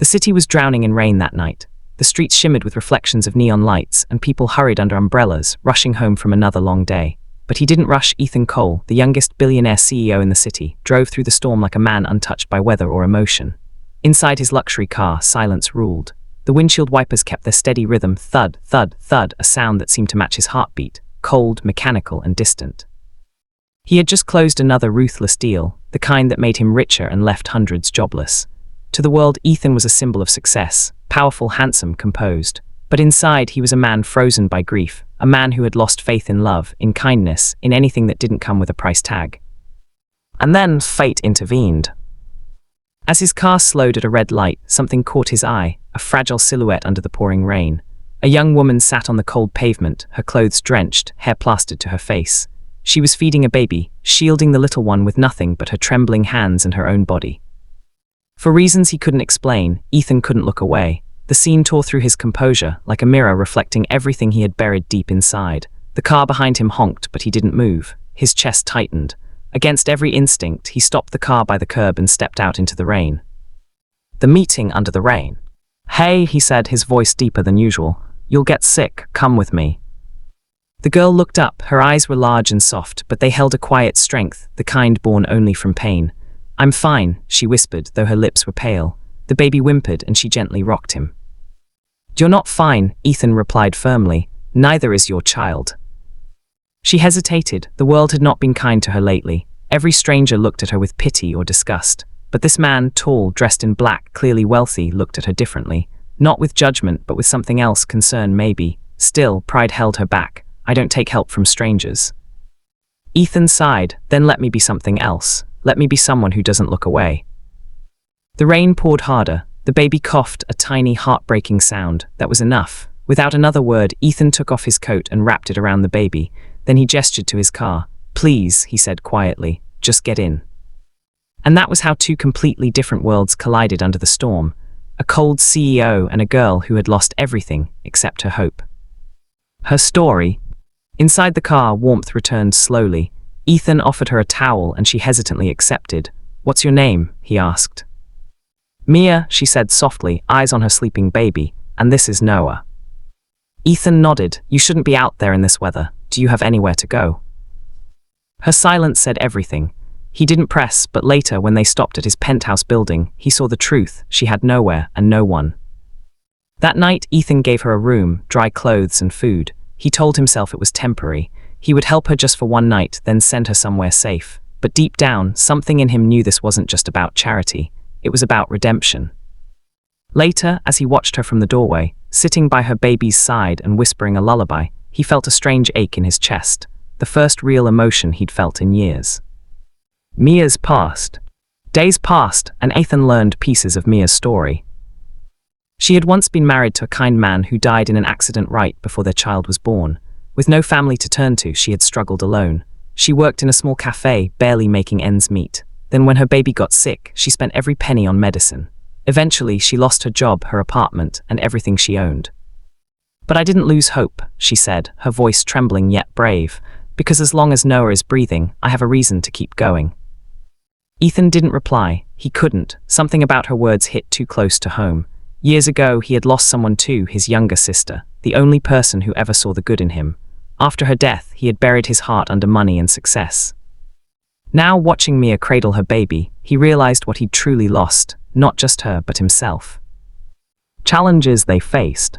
The city was drowning in rain that night. The streets shimmered with reflections of neon lights, and people hurried under umbrellas, rushing home from another long day. But he didn't rush. Ethan Cole, the youngest billionaire CEO in the city, drove through the storm like a man untouched by weather or emotion. Inside his luxury car, silence ruled. The windshield wipers kept their steady rhythm, thud, thud, thud, a sound that seemed to match his heartbeat, cold, mechanical, and distant. He had just closed another ruthless deal, the kind that made him richer and left hundreds jobless. To the world, Ethan was a symbol of success, powerful, handsome, composed. But inside, he was a man frozen by grief, a man who had lost faith in love, in kindness, in anything that didn't come with a price tag. And then fate intervened. As his car slowed at a red light, something caught his eye, a fragile silhouette under the pouring rain. A young woman sat on the cold pavement, her clothes drenched, hair plastered to her face. She was feeding a baby, shielding the little one with nothing but her trembling hands and her own body. For reasons he couldn't explain, Ethan couldn't look away. The scene tore through his composure, like a mirror reflecting everything he had buried deep inside. The car behind him honked, but he didn't move. His chest tightened. Against every instinct, he stopped the car by the curb and stepped out into the rain. The meeting under the rain. "Hey," he said, his voice deeper than usual. "You'll get sick, come with me." The girl looked up. Her eyes were large and soft, but they held a quiet strength, the kind born only from pain. "I'm fine," she whispered, though her lips were pale. The baby whimpered, and she gently rocked him. "You're not fine," Ethan replied firmly. "Neither is your child." She hesitated. The world had not been kind to her lately. Every stranger looked at her with pity or disgust. But this man, tall, dressed in black, clearly wealthy, looked at her differently. Not with judgment, but with something else, concern maybe. Still, pride held her back. "I don't take help from strangers." Ethan sighed. "Then let me be something else. Let me be someone who doesn't look away." The rain poured harder. The baby coughed, a tiny, heartbreaking sound. That was enough. Without another word, Ethan took off his coat and wrapped it around the baby. Then he gestured to his car. "Please," he said quietly, "just get in." And that was how two completely different worlds collided under the storm. A cold CEO and a girl who had lost everything except her hope. Her story. Inside the car, warmth returned slowly. Ethan offered her a towel and she hesitantly accepted. "What's your name?" he asked. "Mia," she said softly, eyes on her sleeping baby. "And this is Noah." Ethan nodded. "You shouldn't be out there in this weather. Do you have anywhere to go?" Her silence said everything. He didn't press, but later, when they stopped at his penthouse building, he saw the truth. She had nowhere and no one. That night, Ethan gave her a room, dry clothes and food. He told himself it was temporary. He would help her just for one night, then send her somewhere safe. But deep down, something in him knew this wasn't just about charity. It was about redemption. Later, as he watched her from the doorway, sitting by her baby's side and whispering a lullaby, he felt a strange ache in his chest, the first real emotion he'd felt in years. Mia's passed. Days passed, and Ethan learned pieces of Mia's story. She had once been married to a kind man who died in an accident right before their child was born. With no family to turn to, she had struggled alone. She worked in a small cafe, barely making ends meet. Then when her baby got sick, she spent every penny on medicine. Eventually, she lost her job, her apartment, and everything she owned. "But I didn't lose hope," she said, her voice trembling yet brave, "because as long as Noah is breathing, I have a reason to keep going." Ethan didn't reply. He couldn't. Something about her words hit too close to home. Years ago, he had lost someone too, his younger sister, the only person who ever saw the good in him. After her death, he had buried his heart under money and success. Now, watching Mia cradle her baby, he realized what he'd truly lost, not just her, but himself. Challenges they faced.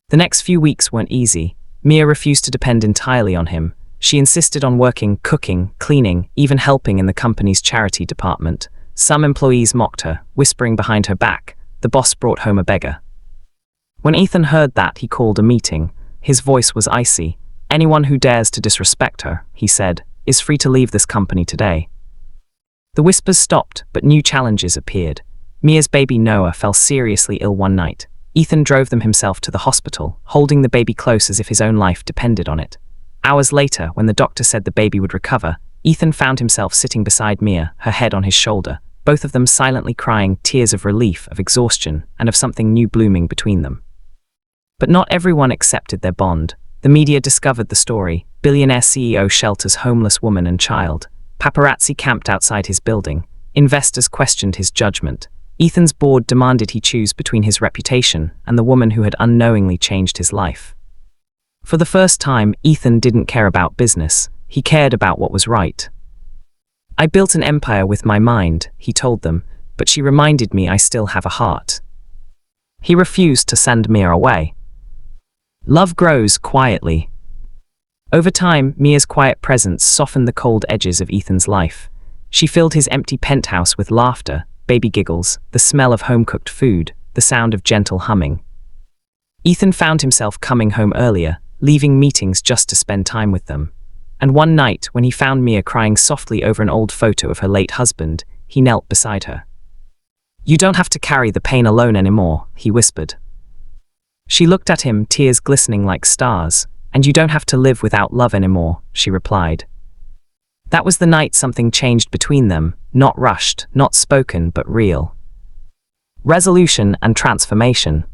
The next few weeks weren't easy. Mia refused to depend entirely on him. She insisted on working, cooking, cleaning, even helping in the company's charity department. Some employees mocked her, whispering behind her back. The boss brought home a beggar. When Ethan heard that, he called a meeting. His voice was icy. "Anyone who dares to disrespect her," he said, "is free to leave this company today." The whispers stopped, but new challenges appeared. Mia's baby Noah fell seriously ill one night. Ethan drove them himself to the hospital, holding the baby close as if his own life depended on it. Hours later, when the doctor said the baby would recover, Ethan found himself sitting beside Mia, her head on his shoulder, both of them silently crying tears of relief, of exhaustion, and of something new blooming between them. But not everyone accepted their bond. The media discovered the story. Billionaire CEO shelters homeless woman and child. Paparazzi camped outside his building. Investors questioned his judgment. Ethan's board demanded he choose between his reputation and the woman who had unknowingly changed his life. For the first time, Ethan didn't care about business. He cared about what was right. "I built an empire with my mind," he told them, "but she reminded me I still have a heart." He refused to send Mia away. Love grows quietly. Over time, Mia's quiet presence softened the cold edges of Ethan's life. She filled his empty penthouse with laughter, baby giggles, the smell of home-cooked food, the sound of gentle humming. Ethan found himself coming home earlier, leaving meetings just to spend time with them. And one night, when he found Mia crying softly over an old photo of her late husband, he knelt beside her. "You don't have to carry the pain alone anymore," he whispered. She looked at him, tears glistening like stars. "And you don't have to live without love anymore," she replied. That was the night something changed between them, not rushed, not spoken, but real. Resolution and transformation.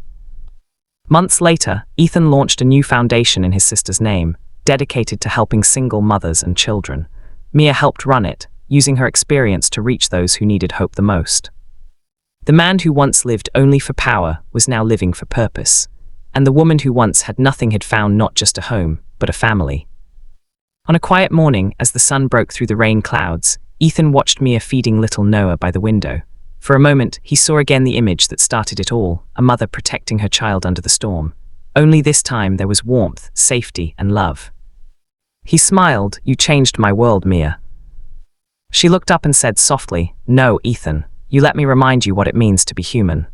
Months later, Ethan launched a new foundation in his sister's name, dedicated to helping single mothers and children. Mia helped run it, using her experience to reach those who needed hope the most. The man who once lived only for power was now living for purpose, and the woman who once had nothing had found not just a home, but a family. On a quiet morning, as the sun broke through the rain clouds, Ethan watched Mia feeding little Noah by the window. For a moment, he saw again the image that started it all, a mother protecting her child under the storm. Only this time there was warmth, safety, and love. He smiled. "You changed my world, Mia." She looked up and said softly, "No, Ethan, you let me remind you what it means to be human."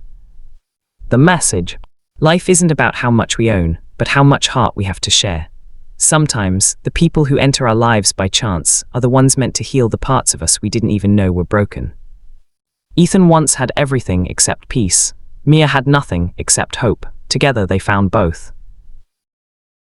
The message: life isn't about how much we own, but how much heart we have to share. Sometimes, the people who enter our lives by chance are the ones meant to heal the parts of us we didn't even know were broken. Ethan once had everything except peace. Mia had nothing except hope. Together they found both.